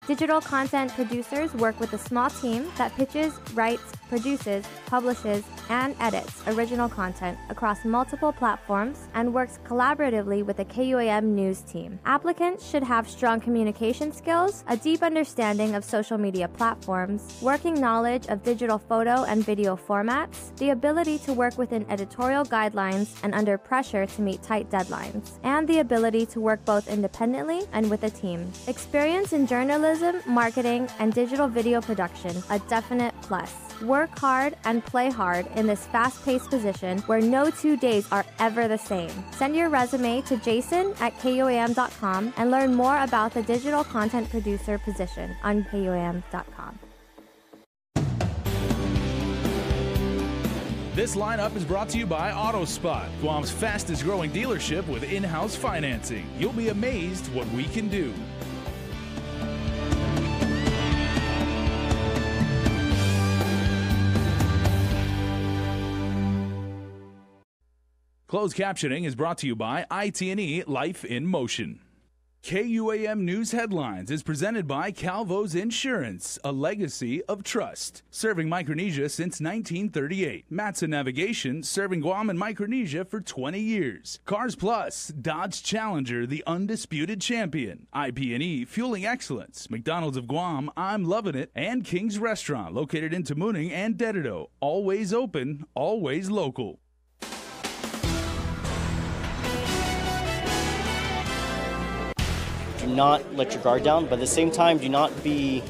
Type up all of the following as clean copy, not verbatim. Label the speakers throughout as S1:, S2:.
S1: Digital content producers work with a small team that pitches, writes, produces, publishes, and edits original content across multiple platforms and works collaboratively with the KUAM news team. Applicants should have strong communication skills, a deep understanding of social media platforms, working knowledge of digital photo and video formats, the ability to work within editorial guidelines and under pressure to meet tight deadlines, and the ability to work both independently and with a team. Experience in journalism, marketing, and digital video production, a definite plus. Work hard and play hard in this fast-paced position where no 2 days are ever the same. Send your resume to jason@kuam.com and learn more about the digital content producer position on kuam.com.
S2: This lineup is brought to you by AutoSpot, Guam's fastest growing dealership with in-house financing. You'll be amazed what we can do. Closed captioning is brought to you by IT&E Life in Motion. KUAM News Headlines is presented by Calvo's Insurance, a legacy of trust. Serving Micronesia since 1938. Matson Navigation, serving Guam and Micronesia for 20 years. Cars Plus, Dodge Challenger, the undisputed champion. IP&E, fueling excellence. McDonald's of Guam, I'm loving it. And King's Restaurant, located in Tamuning and Dededo. Always open, always local.
S3: Do not let your guard down, but at the same time, do not be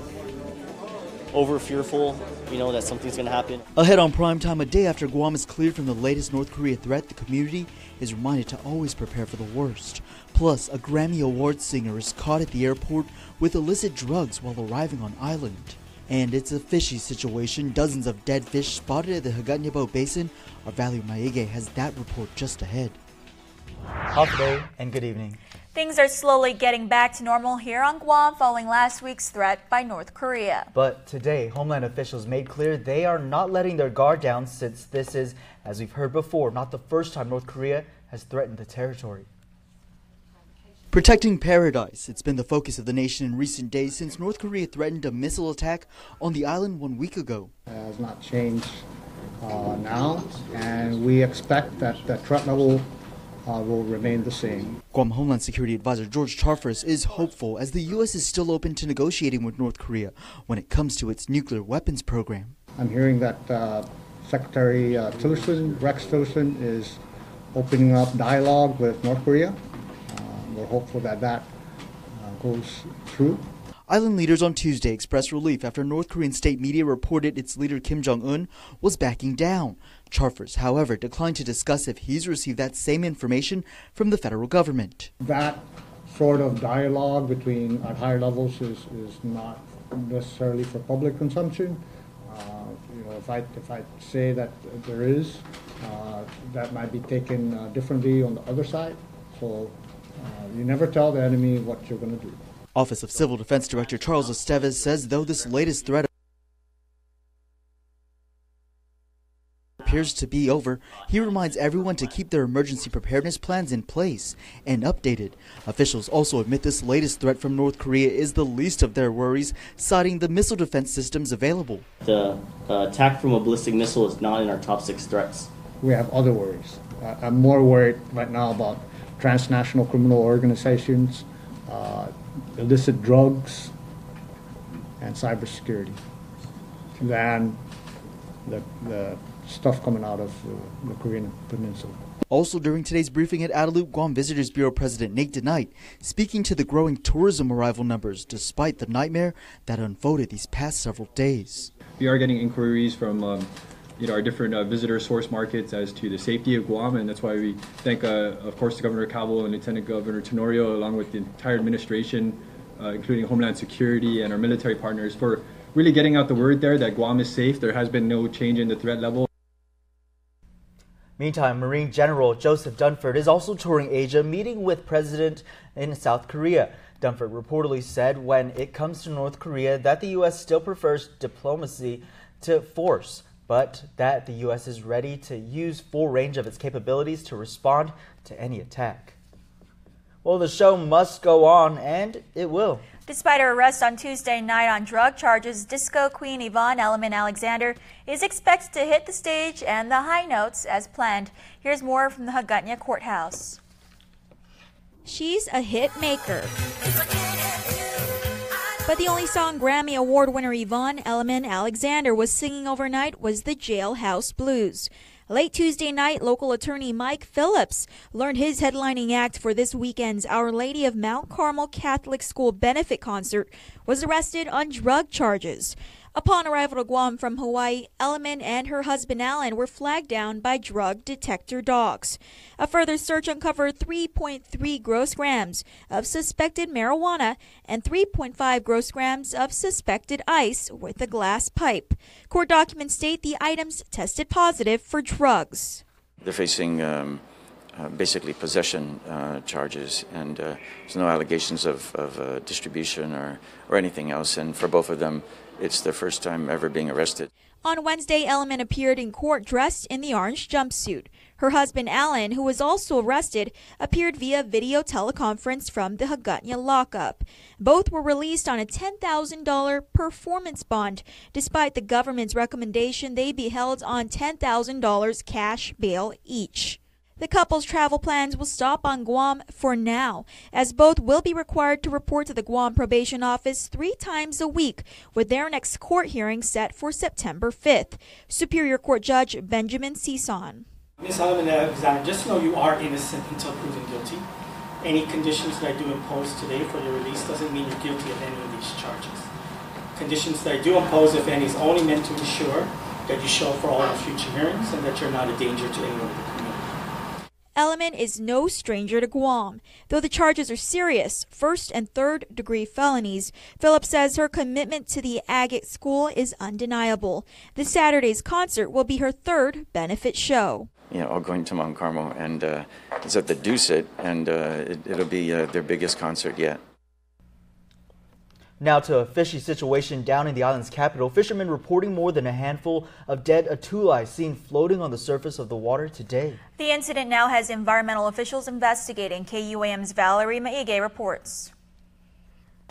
S3: over fearful, that something's going to happen.
S4: Ahead on Primetime, a day after Guam is cleared from the latest North Korea threat, the community is reminded to always prepare for the worst. Plus, a Grammy Award singer is caught at the airport with illicit drugs while arriving on island. And it's a fishy situation. Dozens of dead fish spotted at the Haganyabo Basin. Our Valley Maige has that report just ahead.
S5: Hot day and good evening.
S6: Things are slowly getting back to normal here on Guam following last week's threat by North Korea.
S5: But today, Homeland officials made clear they are not letting their guard down since this is, as we've heard before, not the first time North Korea has threatened the territory.
S4: Protecting paradise. It's been the focus of the nation in recent days since North Korea threatened a missile attack on the island 1 week ago.
S7: It has not changed now, and we expect that the threat level will remain the same.
S4: Guam Homeland Security Advisor George Charfers is hopeful as the U.S. is still open to negotiating with North Korea when it comes to its nuclear weapons program.
S7: I'm hearing that Secretary Tillerson, Rex Tillerson, is opening up dialogue with North Korea. We're hopeful that goes through.
S4: Island leaders on Tuesday expressed relief after North Korean state media reported its leader Kim Jong-un was backing down. Charfers, however, declined to discuss if he's received that same information from the federal government.
S7: That sort of dialogue between at higher levels is not necessarily for public consumption. If I say that there is, that might be taken differently on the other side. So you never tell the enemy what you're going to do.
S4: Office of Civil Defense Director Charles Estevez says though this latest threat appears to be over, he reminds everyone to keep their emergency preparedness plans in place and updated. Officials also admit this latest threat from North Korea is the least of their worries, citing the missile defense systems available.
S3: The attack from a ballistic missile is not in our top 6 threats.
S7: We have other worries. I'm more worried right now about transnational criminal organizations, illicit drugs, and cybersecurity than the stuff coming out of the Korean Peninsula.
S4: Also during today's briefing at Adelup, Guam Visitors Bureau President Nate DeKnight speaking to the growing tourism arrival numbers despite the nightmare that unfolded these past several days.
S8: We are getting inquiries from our different visitor source markets as to the safety of Guam, and that's why we thank, of course, Governor Cabo and Lieutenant Governor Tenorio, along with the entire administration, including Homeland Security and our military partners, for really getting out the word there that Guam is safe. There has been no change in the threat level.
S5: Meantime, Marine General Joseph Dunford is also touring Asia, meeting with President in South Korea. Dunford reportedly said when it comes to North Korea that the U.S. still prefers diplomacy to force, but that the U.S. is ready to use full range of its capabilities to respond to any attack. Well, the show must go on, and it will.
S6: Despite her arrest on Tuesday night on drug charges, disco queen Yvonne Element Alexander is expected to hit the stage and the high notes as planned. Here's more from the Hagåtña courthouse.
S9: She's a hit maker. But the only song Grammy Award winner Yvonne Element Alexander was singing overnight was the Jailhouse Blues. Late Tuesday night, local attorney Mike Phillips learned his headlining act for this weekend's Our Lady of Mount Carmel Catholic School benefit concert was arrested on drug charges. Upon arrival to Guam from Hawaii, Element and her husband Alan were flagged down by drug detector dogs. A further search uncovered 3.3 gross grams of suspected marijuana and 3.5 gross grams of suspected ice with a glass pipe. Court documents state the items tested positive for drugs.
S10: They're facing basically possession charges, and there's no allegations of distribution or anything else. And for both of them, it's their first time ever being arrested.
S9: On Wednesday, Element appeared in court dressed in the orange jumpsuit. Her husband, Alan, who was also arrested, appeared via video teleconference from the Hagåtña lockup. Both were released on a $10,000 performance bond. Despite the government's recommendation, they be held on $10,000 cash bail each. The couple's travel plans will stop on Guam for now, as both will be required to report to the Guam Probation Office 3 times a week, with their next court hearing set for September 5th. Superior Court Judge Benjamin Sison.
S11: Ms. Alexander, just know you are innocent until proven guilty. Any conditions that I do impose today for your release doesn't mean you're guilty of any of these charges. Conditions that I do impose, if any, is only meant to ensure that you show for all your future hearings and that you're not a danger to anyone in the community.
S9: Element is no stranger to Guam. Though the charges are serious, first and third degree felonies, Phillips says her commitment to the agate school is undeniable. This Saturday's concert will be her third benefit show.
S10: All going to Mount Carmel, and it's at the Dusit, and it'll be their biggest concert yet.
S5: Now to a fishy situation down in the island's capital. Fishermen reporting more than a handful of dead atulai seen floating on the surface of the water today.
S6: The incident now has environmental officials investigating. KUAM's Valerie Maige reports.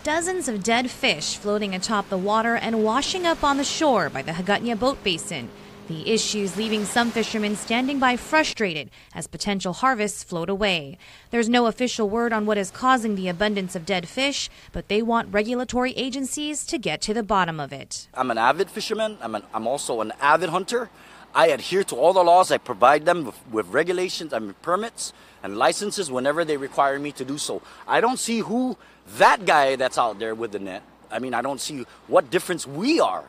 S12: Dozens of dead fish floating atop the water and washing up on the shore by the Hagåtña boat basin. The issues leaving some fishermen standing by frustrated as potential harvests float away. There's no official word on what is causing the abundance of dead fish, but they want regulatory agencies to get to the bottom of it.
S13: I'm an avid fisherman. I'm also an avid hunter. I adhere to all the laws. I provide them with regulations, permits and licenses whenever they require me to do so. I don't see who that guy that's out there with the net. I don't see what difference we are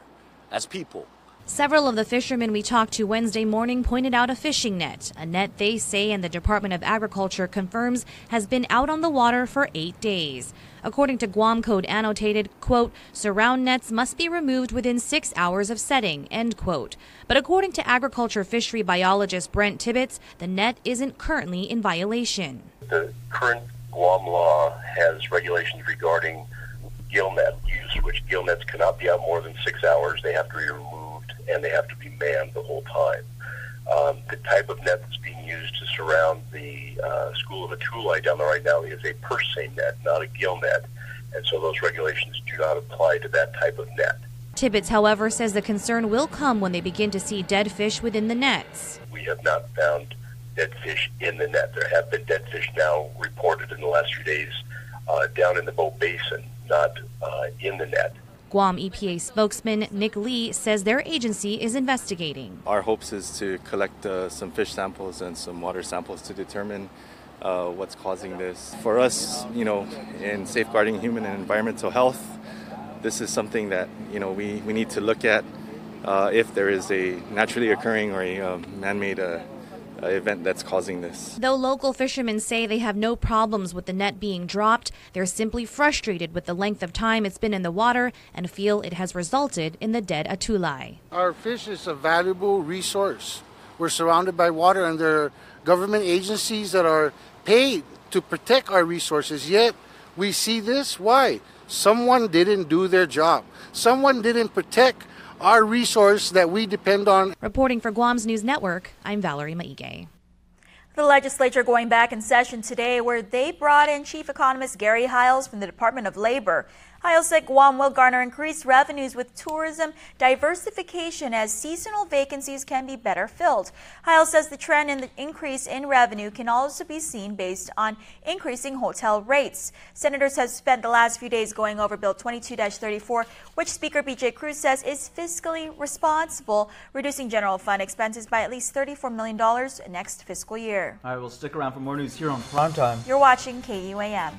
S13: as people.
S12: Several of the fishermen we talked to Wednesday morning pointed out a fishing net, a net they say and the Department of Agriculture confirms has been out on the water for 8 days. According to Guam Code Annotated, quote, surround nets must be removed within 6 hours of setting, end quote. But according to agriculture fishery biologist Brent Tibbetts, the net isn't currently in violation.
S14: The current Guam law has regulations regarding gill net use, which gill nets cannot be out more than 6 hours. They have to be removed and they have to be manned the whole time. The type of net that's being used to surround the school of atulai down there right now is a purse seine net, not a gill net, and so those regulations do not apply to that type of net.
S12: Tibbetts, however, says the concern will come when they begin to see dead fish within the nets.
S14: We have not found dead fish in the net. There have been dead fish now reported in the last few days down in the boat basin, not in the net.
S12: Guam EPA spokesman Nick Lee says their agency is investigating.
S15: Our hopes is to collect some fish samples and some water samples to determine what's causing this. For us, in safeguarding human and environmental health, this is something that, we need to look at if there is a naturally occurring or a man-made event that's causing this.
S12: Though local fishermen say they have no problems with the net being dropped, they're simply frustrated with the length of time it's been in the water and feel it has resulted in the dead atulai.
S16: Our fish is a valuable resource. We're surrounded by water and there are government agencies that are paid to protect our resources, yet we see this. Why? Someone didn't do their job. Someone didn't protect our resource that we depend on.
S12: Reporting for Guam's News Network, I'm Valerie Maige.
S6: The legislature going back in session today, where they brought in Chief Economist Gary Hiles from the Department of Labor. Hiles said Guam will garner increased revenues with tourism diversification as seasonal vacancies can be better filled. Hiles says the trend in the increase in revenue can also be seen based on increasing hotel rates. Senators have spent the last few days going over Bill 22-34, which Speaker B.J. Cruz says is fiscally responsible, reducing general fund expenses by at least $34 million next fiscal year.
S5: All right, we'll stick around for more news here on Primetime.
S6: You're watching KUAM.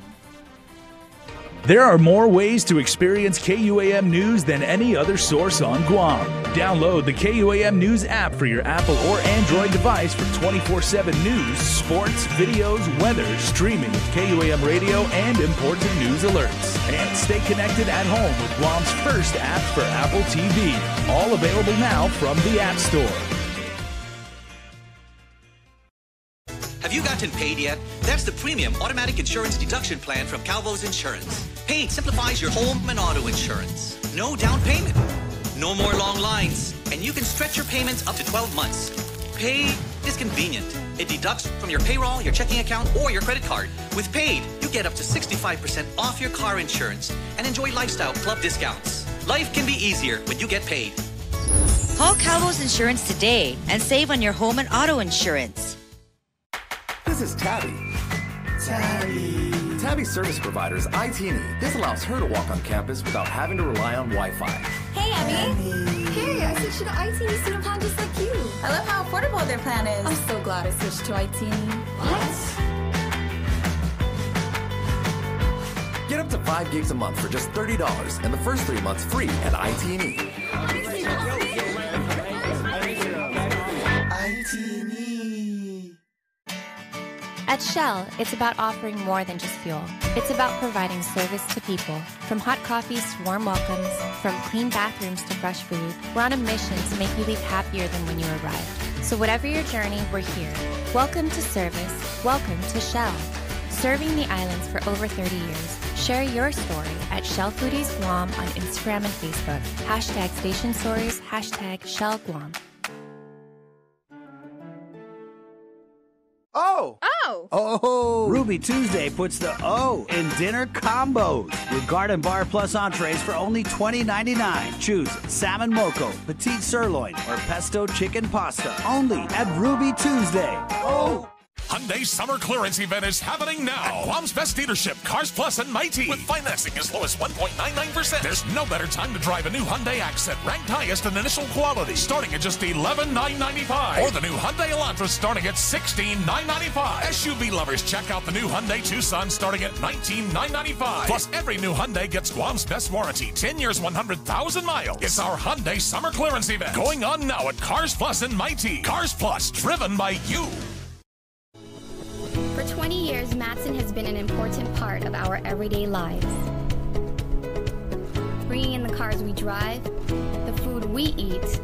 S2: There are more ways to experience KUAM News than any other source on Guam. Download the KUAM News app for your Apple or Android device for 24/7 news, sports, videos, weather, streaming with KUAM radio, and important news alerts. And stay connected at home with Guam's first app for Apple TV. All available now from the App Store.
S17: Have you gotten paid yet? That's the premium automatic insurance deduction plan from Calvo's Insurance. Paid simplifies your home and auto insurance. No down payment. No more long lines. And you can stretch your payments up to 12 months. Paid is convenient. It deducts from your payroll, your checking account, or your credit card. With Paid, you get up to 65% off your car insurance and enjoy lifestyle club discounts. Life can be easier when you get paid.
S18: Call Calvo's Insurance today and save on your home and auto insurance.
S19: This is Tabby. Tabby service provider is IT&E. This allows her to walk on campus without having to rely on Wi-Fi.
S20: Hey, Abby. Hey, I switched to the IT&E student plan just like you. I love how affordable their plan is. I'm so glad I switched to IT&E. What?
S19: Get up to 5 gigs a month for just $30 and the first 3 months free at IT&E.
S21: At Shell, it's about offering more than just fuel. It's about providing service to people. From hot coffees to warm welcomes, from clean bathrooms to fresh food, we're on a mission to make you leave happier than when you arrived. So whatever your journey, we're here. Welcome to service. Welcome to Shell. Serving the islands for over 30 years. Share your story at Shell Foodies Guam on Instagram and Facebook. Hashtag Station Stories, hashtag Shell Guam.
S22: Oh! Ruby Tuesday puts the O in dinner combos with Garden Bar plus entrees for only $20.99. Choose salmon moco, petite sirloin, or pesto chicken pasta. Only at Ruby Tuesday. Oh!
S23: Hyundai's summer clearance event is happening now. Guam's best dealership, Cars Plus and Mighty. With financing as low as 1.99%. There's no better time to drive a new Hyundai Accent, ranked highest in initial quality, starting at just $11,995. Or the new Hyundai Elantra starting at $16,995. SUV lovers, check out the new Hyundai Tucson starting at $19,995. Plus, every new Hyundai gets Guam's best warranty, 10 years, 100,000 miles. It's our Hyundai summer clearance event going on now at Cars Plus and Mighty. Cars Plus, driven by you.
S24: For 20 years, Matson has been an important part of our everyday lives. Bringing in the cars we drive, the food we eat,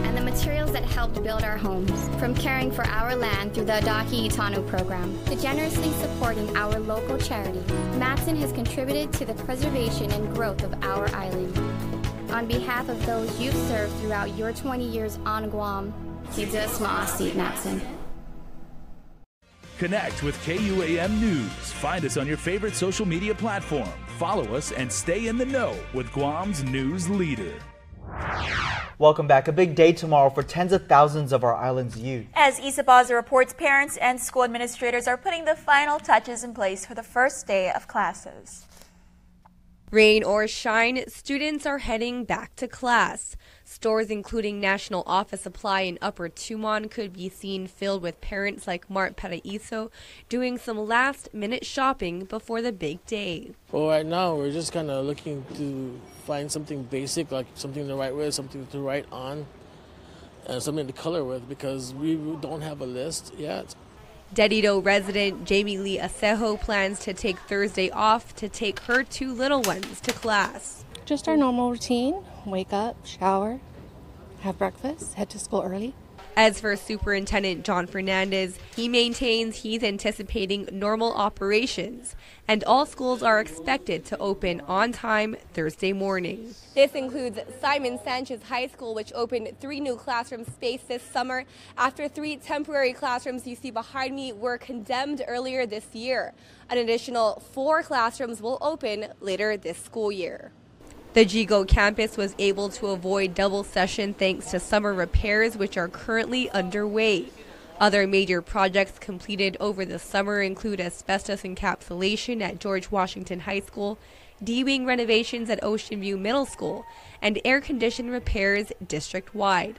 S24: and the materials that helped build our homes. From caring for our land through the Adaki Itano program to generously supporting our local charities, Matson has contributed to the preservation and growth of our island. On behalf of those you've served throughout your 20 years on Guam, Kidza Smaasi Matson.
S2: Connect with KUAM News. Find us on your favorite social media platform. Follow us and stay in the know with Guam's news leader.
S5: Welcome back. A big day tomorrow for tens of thousands of our island's youth.
S6: As Isa Baza reports, parents and school administrators are putting the final touches in place for the first day of classes.
S25: Rain or shine, students are heading back to class. Stores including National Office Supply in Upper Tumon could be seen filled with parents like Mart Paraiso doing some last-minute shopping before the big day.
S26: Well, right now we're just kind of looking to find something basic, like something to write with, something to write on, and something to color with because we don't have a list yet.
S25: Dedido resident Jamie Lee Acejo plans to take Thursday off to take her two little ones to class.
S27: Just our normal routine, wake up, shower, have breakfast, head to school early.
S25: As for Superintendent John Fernandez, he maintains he's anticipating normal operations, and all schools are expected to open on time Thursday morning.
S1: This includes Simon Sanchez High School, which opened 3 new classroom space this summer after 3 temporary classrooms you see behind me were condemned earlier this year. An additional 4 classrooms will open later this school year. The Jigo campus was able to avoid double session thanks to summer repairs, which are currently underway. Other major projects completed over the summer include asbestos encapsulation at George Washington High School, D-wing renovations at Ocean View Middle School, and air condition repairs district-wide.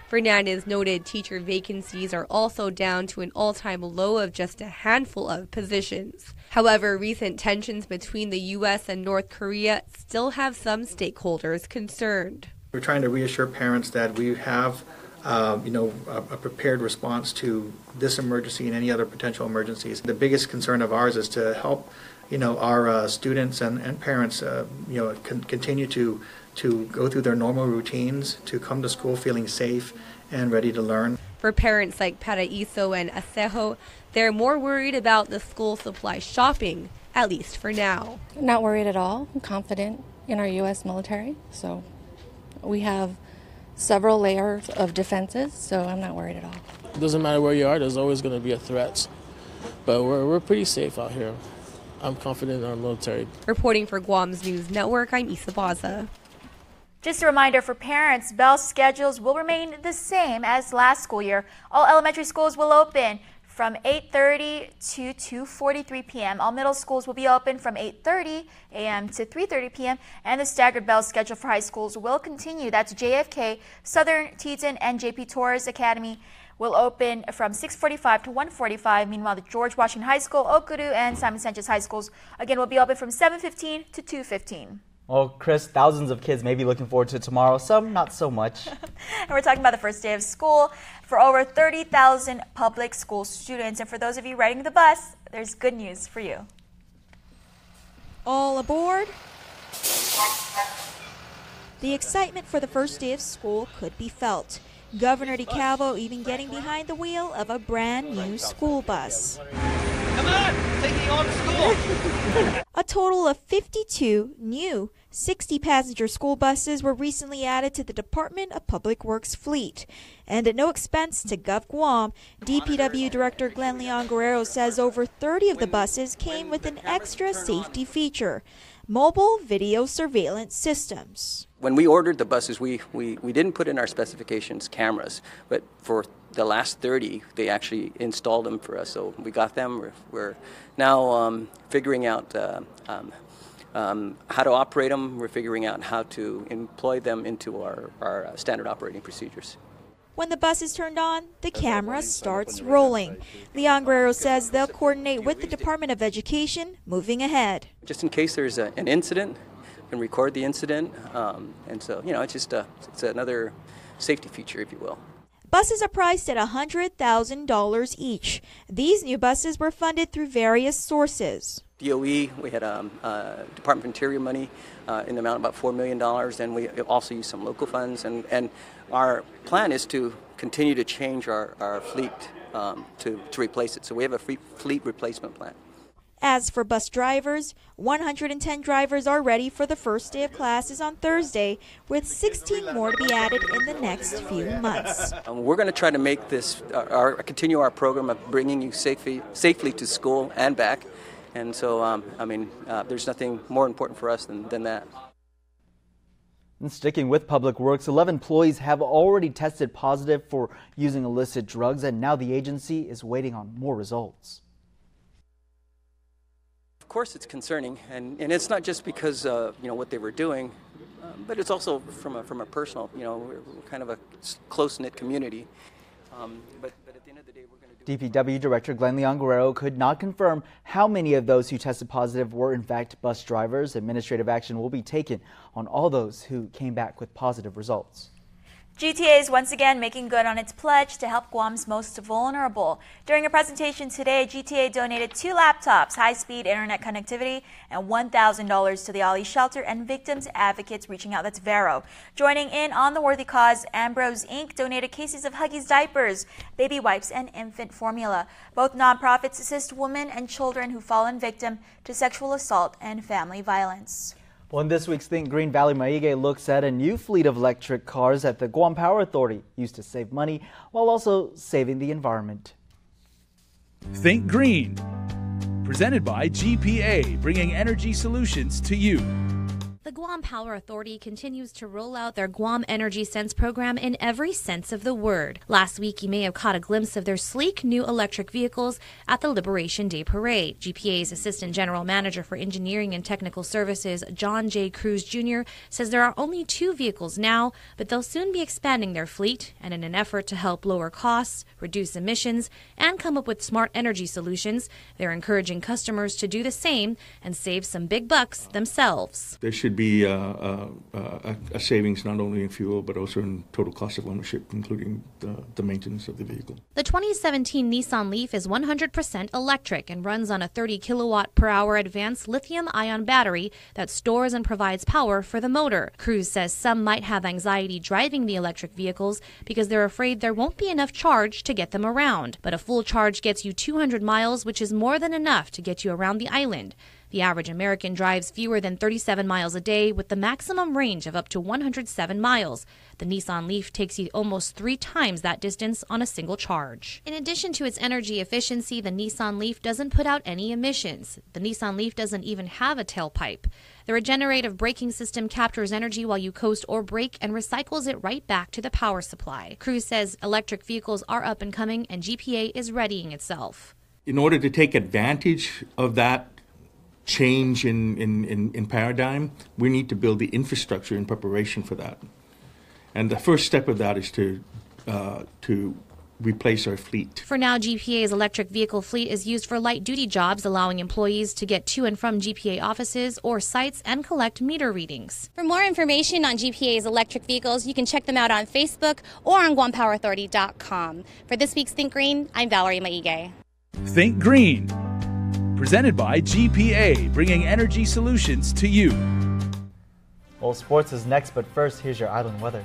S1: Fernandez noted teacher vacancies are also down to an all-time low of just a handful of positions. However, recent tensions between the U.S. and North Korea still have some stakeholders concerned.
S3: We're trying to reassure parents that we have a prepared response to this emergency and any other potential emergencies. The biggest concern of ours is to help our students and parents continue to go through their normal routines, to come to school feeling safe and ready to learn.
S1: For parents like Paraiso and Acejo, they're more worried about the school supply shopping, at least for now.
S4: Not worried at all. I'm confident in our U.S. military, so we have several layers of defenses, so I'm not worried at all.
S26: It doesn't matter where you are, there's always going to be a threat, but we're pretty safe out here. I'm confident in our military.
S1: Reporting for Guam's News Network, I'm Isa Baza.
S6: Just a reminder for parents, bell schedules will remain the same as last school year. All elementary schools will open from 8:30 to 2:43 p.m. All middle schools will be open from 8:30 a.m. to 3:30 p.m. And the staggered bell schedule for high schools will continue. That's JFK, Southern, Teton, and JP Torres Academy will open from 6:45 to 1:45. Meanwhile, the George Washington High School, Okuru, and Simon Sanchez High Schools again will be open from 7:15 to 2:15.
S5: Well, Chris, thousands of kids may be looking forward to tomorrow, some not so much.
S6: And we're talking about the first day of school for over 30,000 public school students. And for those of you riding the bus, there's good news for you.
S9: All aboard? The excitement for the first day of school could be felt. Governor DeCalvo even getting behind the wheel of a brand new school bus.
S7: Come on, taking you on to school.
S9: A total of 52 new 60-passenger school buses were recently added to the Department of Public Works fleet. And at no expense to GovGuam, DPW Director Glenn Leon Guerrero says over 30 of the buses came with an extra safety feature: mobile video surveillance systems.
S8: When we ordered the buses, we didn't put in our specifications cameras, but for the last 30, they actually installed them for us. So we got them. We're now figuring out how to operate them. We're figuring out how to employ them into our standard operating procedures.
S9: When the bus is turned on, the camera starts rolling. Leon Guerrero says they'll coordinate with the Department of Education moving ahead.
S8: Just in case there's an incident, we can record the incident. And so, it's just it's another safety feature, if you will.
S9: Buses are priced at $100,000 each. These new buses were funded through various sources.
S8: DOE, we had Department of Interior money in the amount of about $4 million, and we also used some local funds. And our plan is to continue to change our fleet to replace it. So we have a fleet replacement plan.
S9: As for bus drivers, 110 drivers are ready for the first day of classes on Thursday, with 16 more to be added in the next few months.
S8: We're going to try to make this, continue our program of bringing you safely to school and back. And so, there's nothing more important for us than that.
S5: And sticking with Public Works, 11 employees have already tested positive for using illicit drugs, and now the agency is waiting on more results.
S8: Of course, it's concerning, and it's not just because what they were doing, but it's also from a personal. We're kind of a close-knit community. But at the end of the day, we're going to do.
S5: DPW Director Glenn Leon Guerrero could not confirm how many of those who tested positive were in fact bus drivers. Administrative action will be taken on all those who came back with positive results.
S6: GTA is once again making good on its pledge to help Guam's most vulnerable. During a presentation today, GTA donated 2 laptops, high-speed internet connectivity, and $1,000 to the Ali Shelter and victims advocates reaching out. That's Vero. Joining in on the worthy cause, Ambrose Inc. donated cases of Huggies diapers, baby wipes, and infant formula. Both nonprofits assist women and children who fallen victim to sexual assault and family violence.
S5: Well, in this week's Think Green, Valerie Maige looks at a new fleet of electric cars that the Guam Power Authority used to save money while also saving the environment.
S2: Think Green, presented by GPA, bringing energy solutions to you.
S12: The Guam Power Authority continues to roll out their Guam Energy Sense program in every sense of the word. Last week, you may have caught a glimpse of their sleek new electric vehicles at the Liberation Day Parade. GPA's Assistant General Manager for Engineering and Technical Services, John J. Cruz Jr., says there are only 2 vehicles now, but they'll soon be expanding their fleet, and in an effort to help lower costs, reduce emissions, and come up with smart energy solutions, they're encouraging customers to do the same and save some big bucks themselves.
S10: There should be a savings not only in fuel but also in total cost of ownership, including the maintenance of the vehicle.
S12: The 2017 Nissan Leaf is 100% electric and runs on a 30 kilowatt per hour advanced lithium-ion battery that stores and provides power for the motor. Cruz says some might have anxiety driving the electric vehicles because they're afraid there won't be enough charge to get them around. But a full charge gets you 200 miles, which is more than enough to get you around the island. The average American drives fewer than 37 miles a day with the maximum range of up to 107 miles. The Nissan Leaf takes you almost 3 times that distance on a single charge. In addition to its energy efficiency, the Nissan Leaf doesn't put out any emissions. The Nissan Leaf doesn't even have a tailpipe. The regenerative braking system captures energy while you coast or brake and recycles it right back to the power supply. Cruz says electric vehicles are up and coming and GPA is readying itself.
S10: In order to take advantage of that change in paradigm, we need to build the infrastructure in preparation for that. And the first step of that is to replace our fleet.
S12: For now, GPA's electric vehicle fleet is used for light-duty jobs, allowing employees to get to and from GPA offices or sites and collect meter readings.
S11: For more information on GPA's electric vehicles, you can check them out on Facebook or on GuamPowerAuthority.com. For this week's Think Green, I'm Valerie Maige.
S2: Think Green, presented by GPA, bringing energy solutions to you.
S5: Well, sports is next, but first, here's your island weather.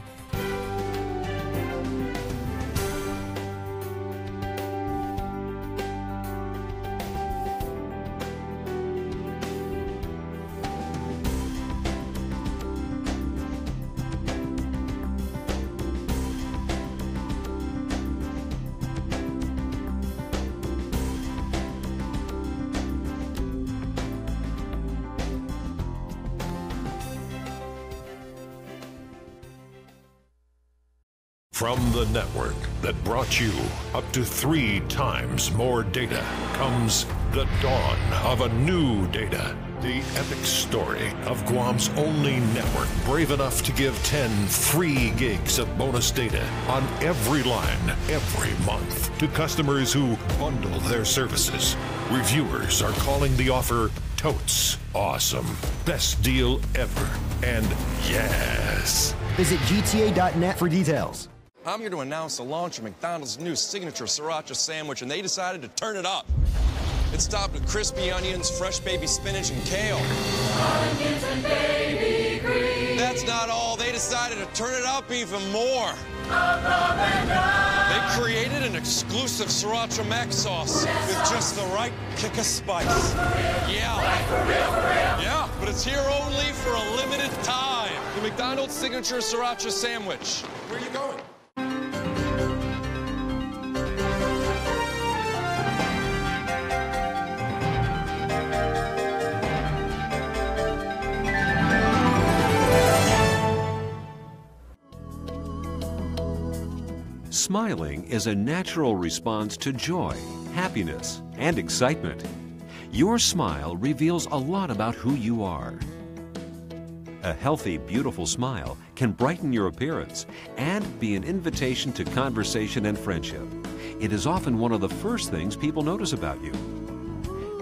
S23: From the network that brought you up to 3 times more data comes the dawn of a new data. The epic story of Guam's only network brave enough to give 10 free gigs of bonus data on every line every month to customers who bundle their services. Reviewers are calling the offer totes awesome. Best deal ever. And yes.
S13: Visit GTA.net for details.
S14: I'm here to announce the launch of McDonald's new signature sriracha sandwich, and they decided to turn it up. It's topped with crispy onions, fresh baby spinach, and kale. Onions and baby green. That's not all. They decided to turn it up even more. They created an exclusive sriracha mac sauce with just the right kick of spice. Yeah, but it's here only for a limited time. The McDonald's signature sriracha sandwich. Where are you going?
S15: Smiling is a natural response to joy, happiness, and excitement. Your smile reveals a lot about who you are. A healthy, beautiful smile can brighten your appearance and be an invitation to conversation and friendship. It is often one of the first things people notice about you.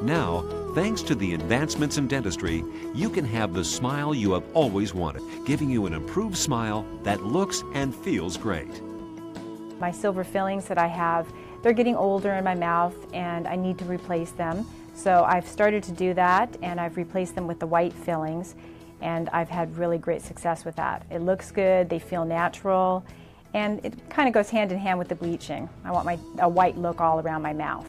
S15: Now, Thanks to the advancements in dentistry, you can have the smile you have always wanted, giving you an improved smile that looks and feels great.
S16: My silver fillings that I have, they're getting older in my mouth and I need to replace them. So I've started to do that and I've replaced them with the white fillings and I've had really great success with that. It looks good, they feel natural, and it kind of goes hand in hand with the bleaching. I want a white look all around my mouth.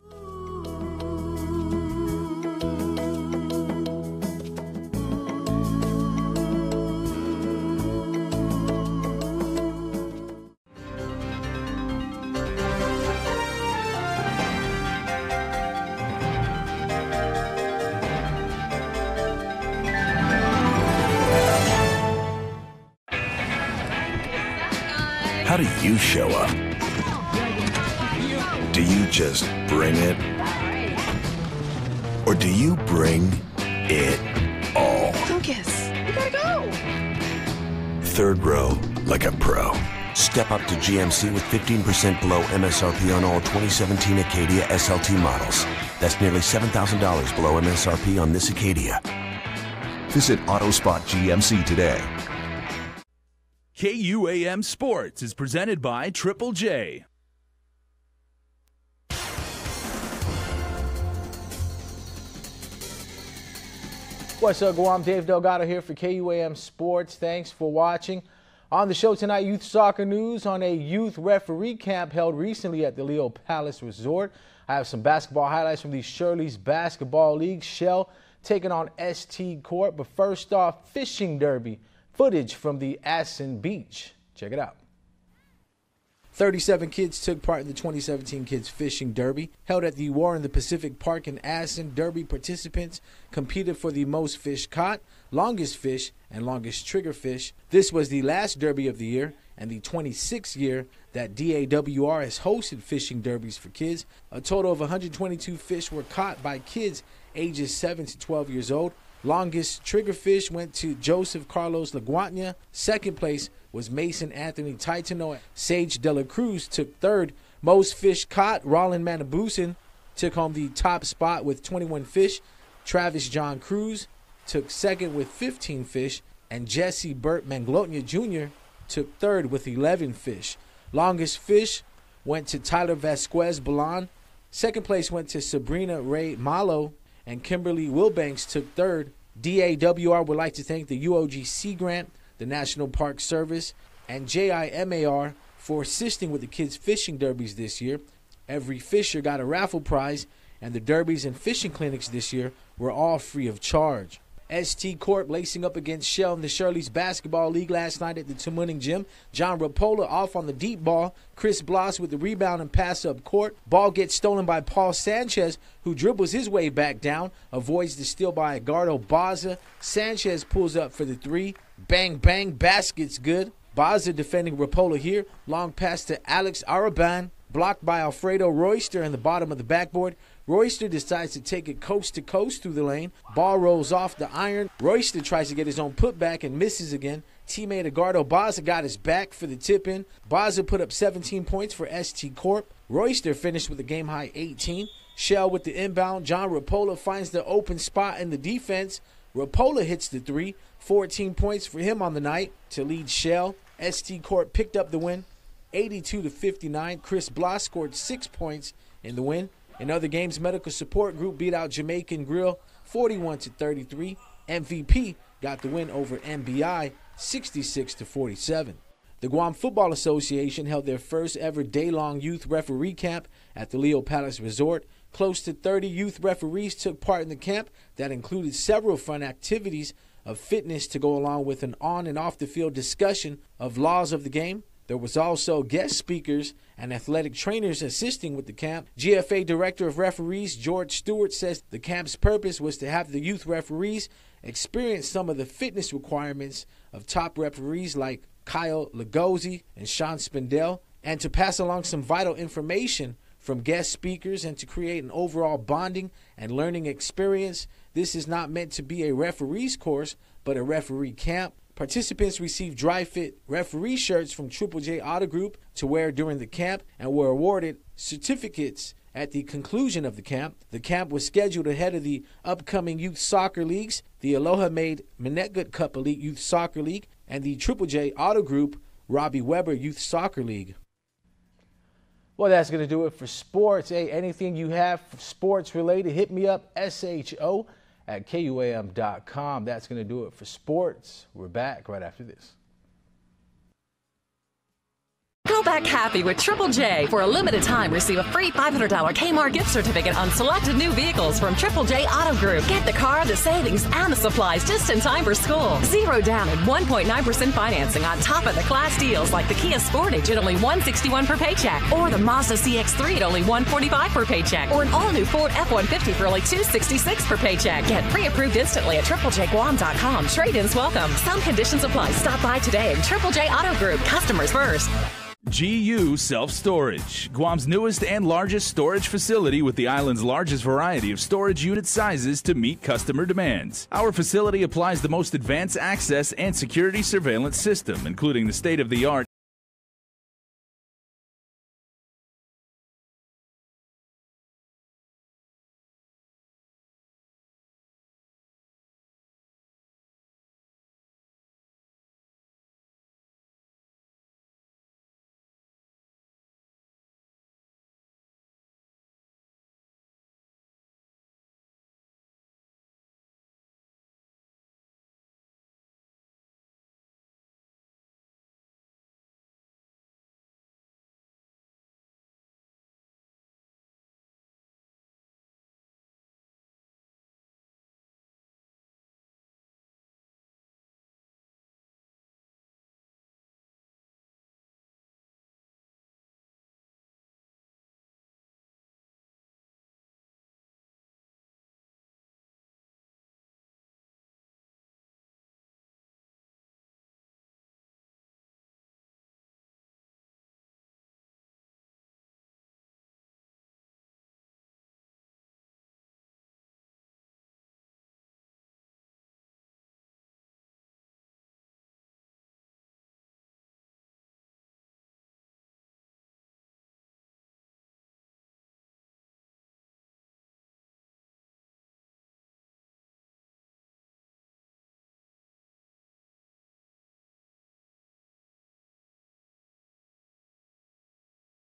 S17: How do you show up? Do you just bring it? Or do you bring it all?
S18: Lucas, we gotta go!
S17: Third row like a pro.
S19: Step up to GMC with 15% below MSRP on all 2017 Acadia SLT models. That's nearly $7,000 below MSRP on this Acadia.
S17: Visit AutoSpot GMC today.
S2: KUAM Sports is presented by Triple J.
S20: What's up, Guam? Dave Delgado here for KUAM Sports. Thanks for watching. On the show tonight, youth soccer news on a youth referee camp held recently at the Leo Palace Resort. I have some basketball highlights from the Shirley's Basketball League. Shell taking on ST Court, but first off, fishing derby. Footage from the Asson Beach. Check it out. 37 kids took part in the 2017 Kids Fishing Derby, held at the War in the Pacific Park in Asson. Derby participants competed for the most fish caught, longest fish, and longest trigger fish. This was the last derby of the year and the 26th year that DAWR has hosted fishing derbies for kids. A total of 122 fish were caught by kids ages 7 to 12 years old. Longest triggerfish went to Joseph Carlos Laguatnia. Second place was Mason Anthony Titano. Sage De La Cruz took third. Most fish caught, Roland Manabusin took home the top spot with 21 fish. Travis John Cruz took second with 15 fish. And Jesse Burt Manglotnia Jr. took third with 11 fish. Longest fish went to Tyler Vasquez Balan. Second place went to Sabrina Ray Malo. And Kimberly Wilbanks took third. DAWR would like to thank the UOGC grant, the National Park Service, and JIMAR for assisting with the kids' fishing derbies this year. Every fisher got a raffle prize, and the derbies and fishing clinics this year were all free of charge. ST Corp lacing up against Shell in the Shirley's Basketball League last night at the Tamuning Gym. John Rapola off on the deep ball. Chris Bloss with the rebound and pass up court. Ball gets stolen by Paul Sanchez, who dribbles his way back down, avoids the steal by Edgardo Baza. Sanchez pulls up for the three. Bang, bang, basket's good. Baza defending Rapola here. Long pass to Alex Araban, blocked by Alfredo Royster in the bottom of the backboard. Royster decides to take it coast to coast through the lane. Ball rolls off the iron. Royster tries to get his own putback and misses again. Teammate Edgardo Baza got his back for the tip-in. Baza put up 17 points for ST Corp. Royster finished with a game-high 18. Shell with the inbound. John Rapola finds the open spot in the defense. Rapola hits the three. 14 points for him on the night to lead Shell. ST Corp picked up the win, 82-59. Chris Bloss scored 6 points in the win. In other games, Medical Support Group beat out Jamaican Grill 41-33. MVP got the win over MBI 66-47. The Guam Football Association held their first ever day-long youth referee camp at the Leo Palace Resort. Close to 30 youth referees took part in the camp that included several fun activities of fitness to go along with an on and off the field discussion of laws of the game. There was also guest speakers and athletic trainers assisting with the camp. GFA Director of Referees George Stewart says the camp's purpose was to have the youth referees experience some of the fitness requirements of top referees like Kyle Lugosi and Sean Spindell, and to pass along some vital information from guest speakers and to create an overall bonding and learning experience. This is not meant to be a referee's course, but a referee camp. Participants received dry fit referee shirts from Triple J Auto Group to wear during the camp and were awarded certificates at the conclusion of the camp was scheduled ahead of the upcoming youth soccer leagues, the Aloha Made Menetgut Cup Elite Youth Soccer League, and the Triple J Auto Group Robbie Weber Youth Soccer League. Well, that's going to do it for sports. Hey, anything you have sports related, hit me up, SHO@KUAM.com. That's going to do it for sports. We're back right after this.
S3: Go back happy with Triple J. For a limited time, receive a free $500 Kmart gift certificate on selected new vehicles from Triple J Auto Group. Get the car, the savings, and the supplies just in time for school. 0 down and 1.9% financing on top of the class deals like the Kia Sportage at only $161 per paycheck, or the Mazda CX-3 at only $145 per paycheck, or an all-new Ford F-150 for only $266 per paycheck. Get pre-approved instantly at TripleJGuam.com. Trade-ins welcome. Some conditions apply. Stop by today. Triple J Auto Group. Customers first.
S2: GU Self-Storage, Guam's newest and largest storage facility with the island's largest variety of storage unit sizes to meet customer demands. Our facility applies the most advanced access and security surveillance system, including the state-of-the-art